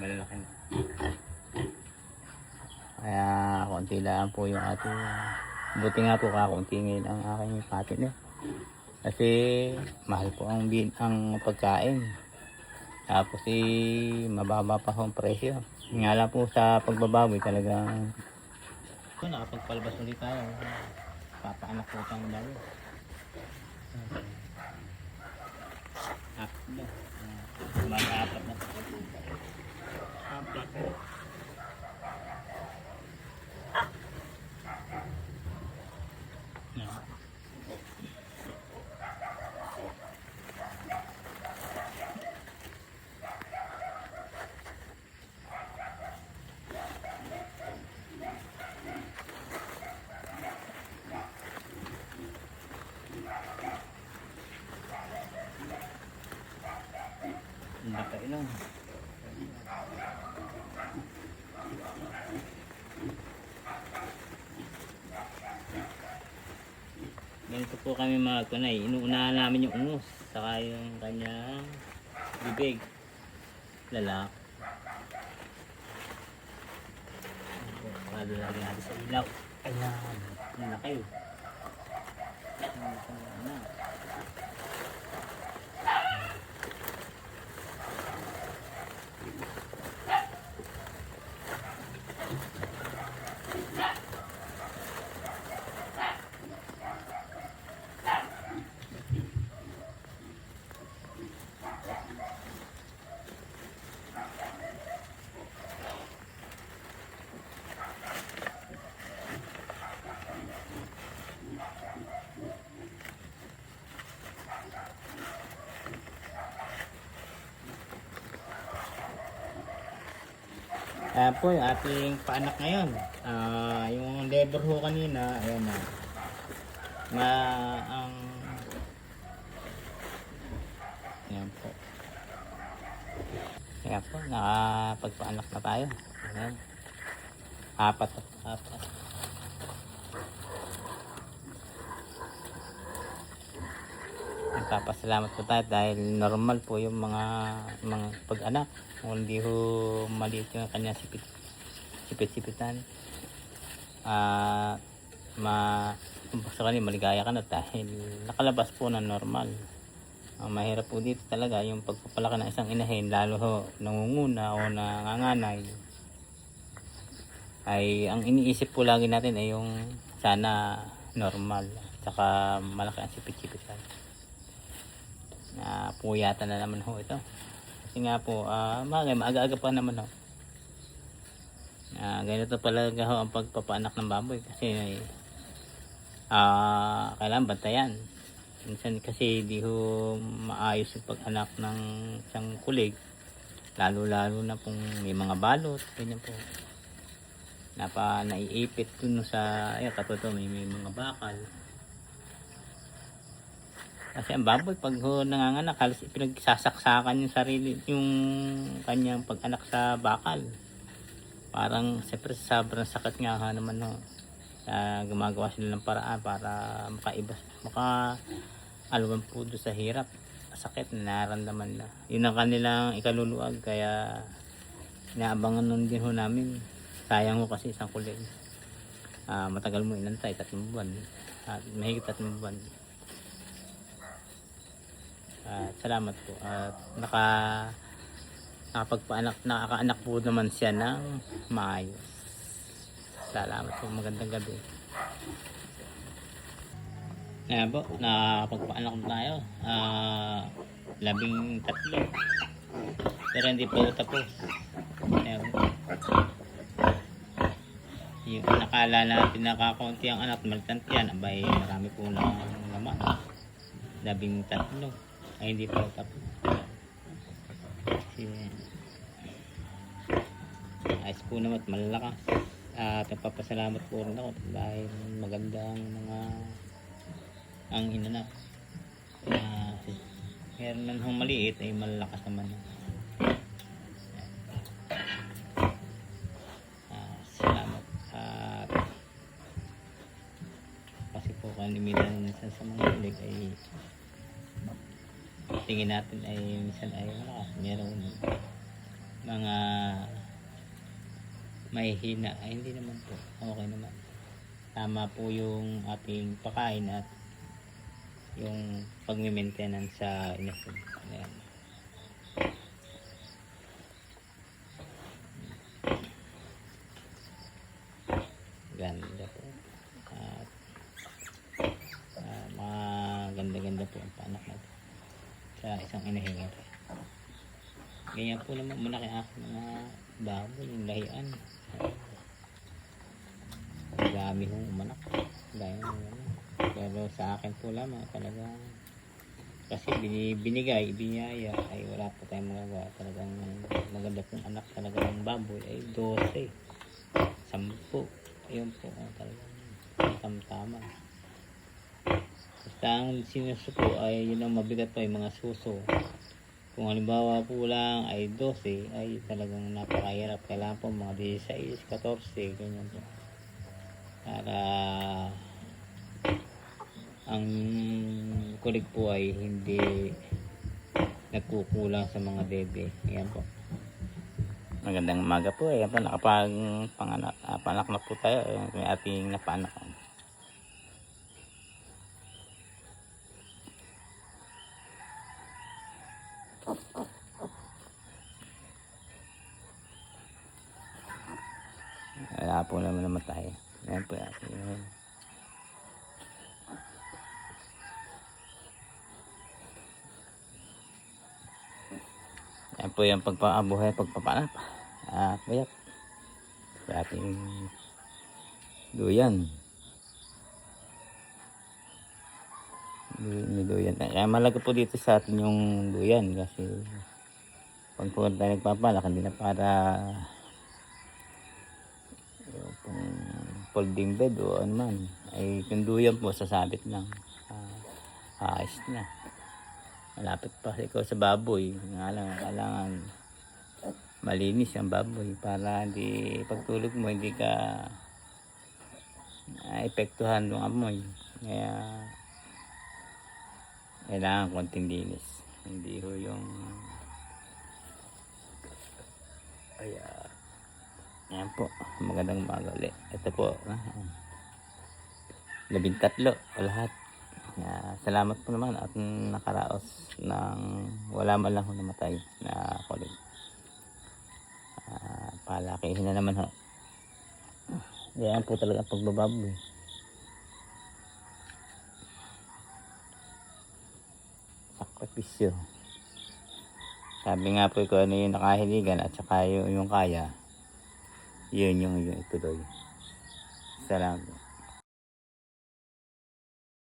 malalaki na. Kaya konti lang po yung ating, buti nga po kakunti ngayon ang aking patin eh. Kasi mahal po ang pagkain. Tapos mababa pa ang presyo. Nga lang po sa pagbababoy talagang nakapagpalabas ulit tayo. Papaanak po itong baboy. Apat na. Mga apat na. Apat na. Nakailang. Ganito po kami magkunay. Inuunahan namin yung ungus. Saka yung kanyang bibig. Lalak. Pagkado lagi natin sa ilaw. Ayan. Yan na kayo. Ayan. Ayan po yung ating paanak ngayon. Yung lever ho kanina, ayan na. Ayan po. Ayan po, nakapagpaanak na tayo. Ayan. Apat. Nagpapasalamat po tayo dahil normal po yung mga pag-anak. Hindi ho maliit yung kanya sipit-sipitan. Sa kanila maligaya ka na dahil nakalabas po na normal. Ang mahirap po dito talaga yung pagpapalaki ng isang inahin, lalo ho nangunguna o nanganganay. Ay ang iniisip po lagi natin ay yung sana normal, saka malaki ang sipit-sipitan. Puyatan na naman ho ito. Kasi nga po, maaga-aga pa naman ho. Ganito pala ho ang pagpapaanak ng baboy kasi kailangan bantayan. Minsan kasi di ho maayos yung pag-anak ng isang kulig, lalo na kung may mga balot, ganyan po. Naiipit dun sa katoto may mga bakal. Kasi ang baboy pag nanganganak halos pinagsasaksakan yung sarili, yung kanyang pag-anak sa bakal. Parang siyempre sobrang sakit nga naman ho. Gumagawa sila ng paraan para maka-alwan po doon sa hirap, sakit na naramdaman na. Yun ang kanilang ikaluluwag, kaya inaabangan nun din ho namin. Sayang ho kasi isang kulig. Matagal mo inantay, 3 buwan. Mahigit 3 buwan. Salamat po at nakakaanak po naman siya ng maayos. Salamat po, magandang gabi. Ayan po, nakapagpaanak na tayo. 13. Pero hindi po tapos. Ayan po. Yung nakala natin nakakunti ang anak, malitantiyan, abay marami po ng laman. 13. Ay hindi po tapos. Kasi ayos po naman at malalakas. At nagpapasalamat po rin ako dahil magandang ang inanak. Meron man hong maliit ay malalakas naman. Salamat. Kasi po kanimitan sa mga ulig ay tingin natin ay minsan ay malakas. Merong mga mahihina. Ay hindi naman po, okay naman. Tama po yung ating pakain at yung pag-maintenance sa inasin. Ayan. Ganda po. At maganda-ganda po ang panak natin sa isang inahingan. Ganyan po naman muna kay aking mga baboy, yung lahian. Dami hong umanak. Dami hong umanak. Pero sa akin po lamang talagang kasi binigay, binyaya ay wala po tayong magagawa. Talagang maganda pong anak talaga ng baboy ay 12, 10. Ayun po, talagang tamtama. Basta ang sinusuko ay yun ang mabigat po yung mga suso. Kung halimbawa po lang ay 12 ay talagang napakahirap. Kailangan po mga 16, 14, ganyan po. Para ang kulig po ay hindi nagkukulang sa mga dede. Ayan po. Magandang umaga po. Ayan po, panak na po tayo. May ating napanak. Wala po naman namatay. Ayan po. Ayan po yung pagpaabuhay, pagpapanap. Bayat. Sa ating duyan. Duyan. Kaya malaga po dito sa atin yung duyan kasi pag po tayo nagpapalak, hindi na para yung folding bed o ano man. Ay yung duyan po, sasabit lang. Ayos na. Malapit pa ikaw sa baboy. Nga lang, kailangan malinis ang baboy para hindi pagtulog mo hindi ka epektuhan ng amoy. Kaya kailangan konting linis. Hindi ho yung ayan po, magandang umaga ulit. Ito po 13 lahat. Salamat po naman at nakaraos ng wala man lang ho namatay na kulig. Palakihin na naman ho. Yan po talaga pagbababoy. Sakripisyo. Sabi nga po kung ano yung nakahiligan at saka yung kaya, yun yung ituloy. Salamat.